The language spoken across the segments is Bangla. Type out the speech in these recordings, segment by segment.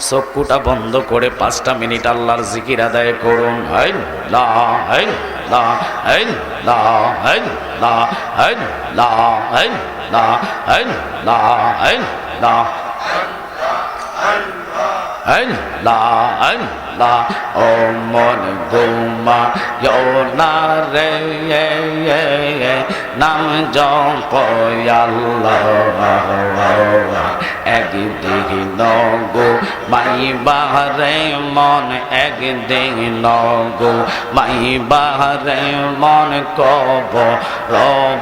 চক্ষুটা বন্ধ করে 5টা মিনিট আল্লাহর জিকির আদায় করুন। আল্লাহ আল্লাহ আল্লাহ আল্লাহ আল্লাহ আল্লাহ আল্লাহ আল্লাহ আল্লাহ আল্লাহ। ও মন ঘুমায়ো না রে, নাম জপ আল্লাহ। একদিন গো মাইবারে মন, একদিন গো মাইবারে মন, কবর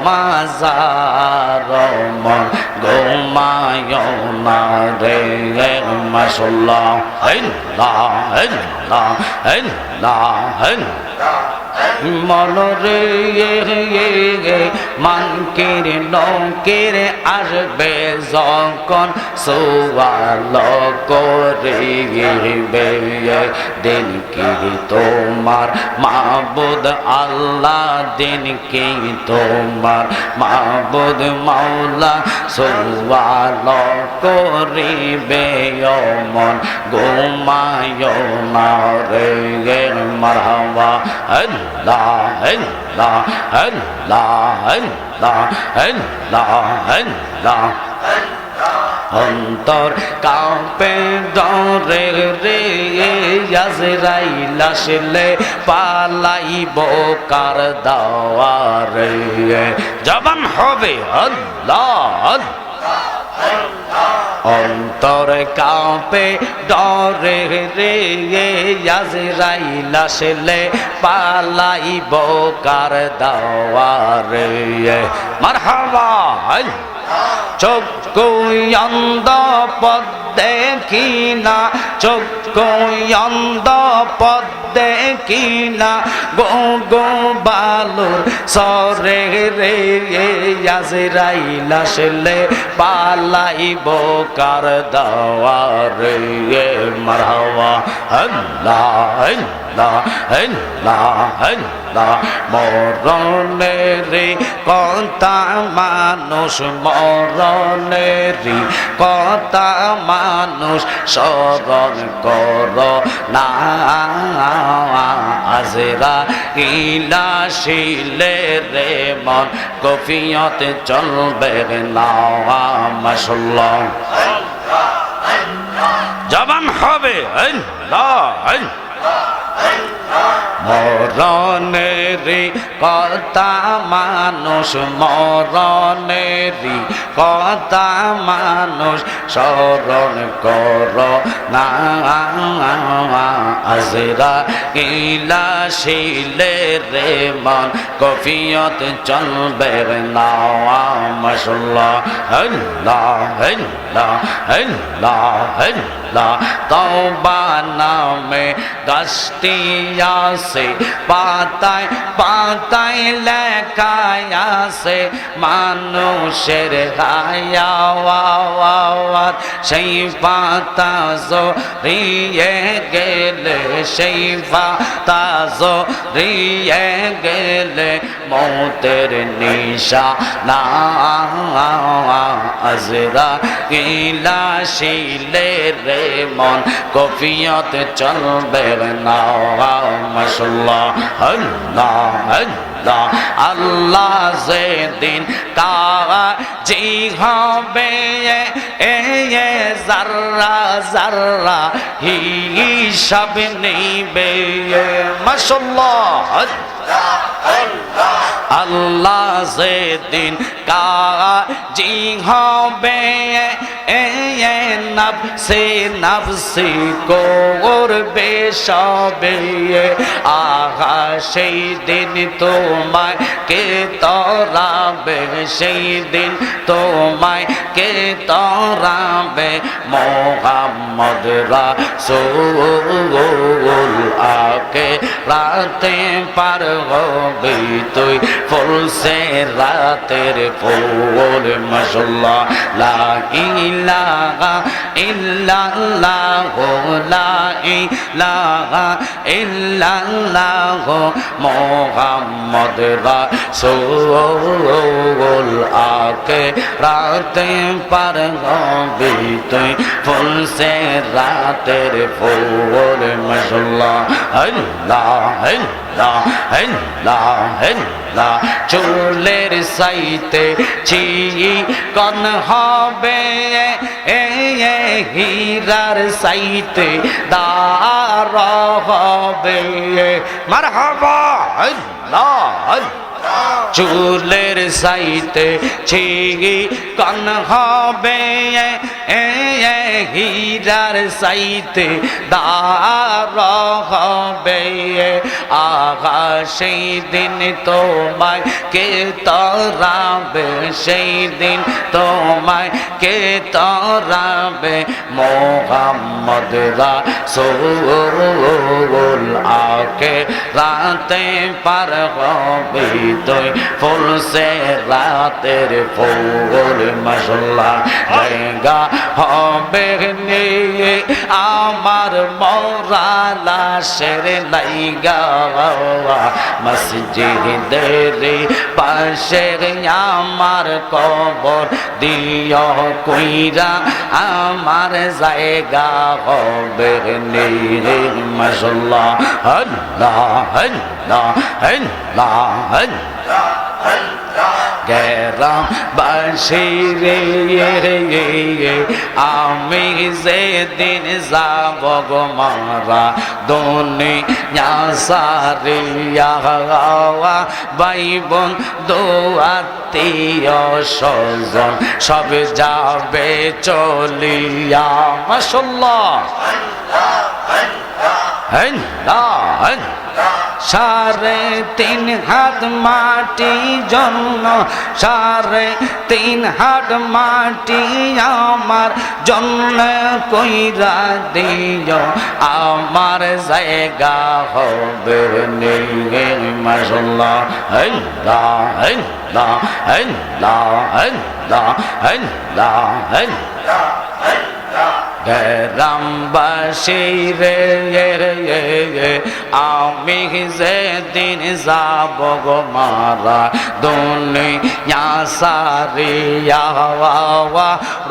মাজার মন ঘুমায়ো না রে। মাশাআল্লাহ আল্লাহ আল্লাহ আল্লাহ। মনরে মানকের নকের আসবে যখন, সোয়াল করিবে দিন কি তোমার মাবুদ আল্লাহ, দিন কি তোমার মাবুদ মাওলা, সোয়াল করিবে মন ঘুমায়ো না রে। মারহাবা আল্লাহ আল্লাহ আল্লাহ আল্লাহ আল্লাহ আল্লাহ। অন্তর কাঁপে ডরে রে, আজরাইল আসলে পালাইব কার দাওয়ারে। জবান হবে আল্লাহ। অন্তর কাঁপে ডরে রে, আজরাইল আসলে পালাইব কার দাওয়ারে। মারহাবা। চক্ষু অন্ধ পথ দেখি না, চক্ষু অন্ধ পথ দেখি না, গো গো বালুর সরে রে, আজরাইল আসলে পালাইব কার দাওয়ারে। মারহাবা আল্লাহ আল্লাহ আল্লাহ আল্লাহ। মরণের কথা মানুষ, মরণের কথা মানুষ স্মরণ কর না, আজরাইল আসিলে রে মন কফিয়ত চলবে না। মাশাআল্লাহ। জবান হবে আল্লাহ। মরণের কথা মানুষ, মরণের কথা মানুষ স্মরণ কর না, আজরাইল আসিলে রে মন কফিয়ত চলবে না। মাশাআল্লাহ আল্লাহ আল্লাহ আল্লাহ আল্লাহ। তওবা নামে গাছটি আছে, পাতায় পাতায় লেখায় আছে মানুষের হায়াওয়াত। সেই পাতা জড়িয়ে গেলে, সেই পাতা জড়িয়ে গেলে মৌতের নিশানা, আজরাইল আসিলে রে মন কফিয়ত চলবে না। মাশাআল্লাহ আল্লাহ আল্লাহ। আল্লাহ যেদিন কাজী হবে, যারা যারা হিসাব নেবে। মাশাআল্লাহ আল্লাহ যেদিন কাজী হবে, নফসে নফসি করবে সবে। আহা সেই দিন তোমায় কে তরাবে, সেই দিন তোমায় কে তরাবে। মোহাম্মদ রাসূল আকে রাতে পার হবি তুই, ফুলসে রাতের ফুল। মাশাআল্লাহ লা ইলাহা ইল্লাল্লাহ, লা ইলাহা ইল্লাল্লাহ, মুহাম্মদ রাসূল আকে রাতে পার হবি তুই, ফুলছে রাতের ফুল মাশাআল্লাহ আল্লাহ আল্লাহ আল্লাহ আল্লাহ চুলের সাইতে চিকন হবে হীরার সাইতে দার হবে মারহাবা আল্লাহ আল্লাহ চুলের সাইতে চিকন হবে হীরার সাইতে দার হবে আগা সেই দিন তোমায় কে তরাবে সেই দিন তোমায় কে তরাবে মোহাম্মদ রাসূল আকে রাতে পার হবে তুই ফুলছে রাতের ফুল মাশাআল্লাহ জায়গা হবে নিয়ে আমার মরা লাশের লাইগা মসজিদের পাশে আমার কবর দিও কইরা আমার জায়গা হবে নিয়ে মাশাআল্লাহ আল্লাহ আল্লাহ আল্লাহ গেরাম বাসিরে আমি যেদিন যাব গো মারা দুনিয়া সারিয়া ভাই বোন আত্মীয় স্বজন সব যাবে চলিয়া মাশাআল্লাহ সাড়ে তিন হাত মাটি জন্য সাড়ে তিন হাত মাটি আমার জন্য কইরা দিও আমার জায়গা হবে নিয়ে মাশাআল্লাহ আল্লাহ আল্লাহ আল্লাহ আল্লাহ আল্লাহ আল্লাহ গ্রামবাসী রে আমি যেদিন যাব গো মারা দুনিয়া সারিয়া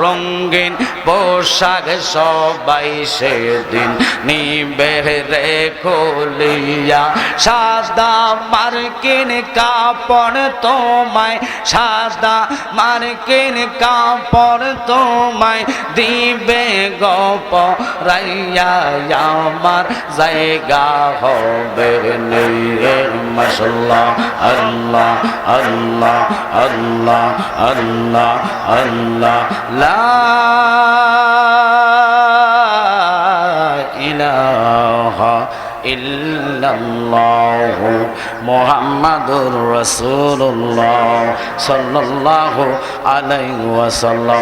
রঙিন পোশাক সবাই সেদিন নিবে রে খুলিয়া সাদা মার্কিন কাপড় তোমায় সাদা মার্কিন কাপড় তোমায় দিবে গপ রাইয়া আমার জায়গা হবে নিয়ে মাশাআল্লাহ আল্লাহ আল্লাহ আল্লাহ আল্লাহ আল্লাহ লা ইলাহা ইল্লাল্লাহু মুহাম্মাদুর রাসূলুল্লাহ সাল্লাল্লাহু আলাইহি ওয়াসাল্লাম।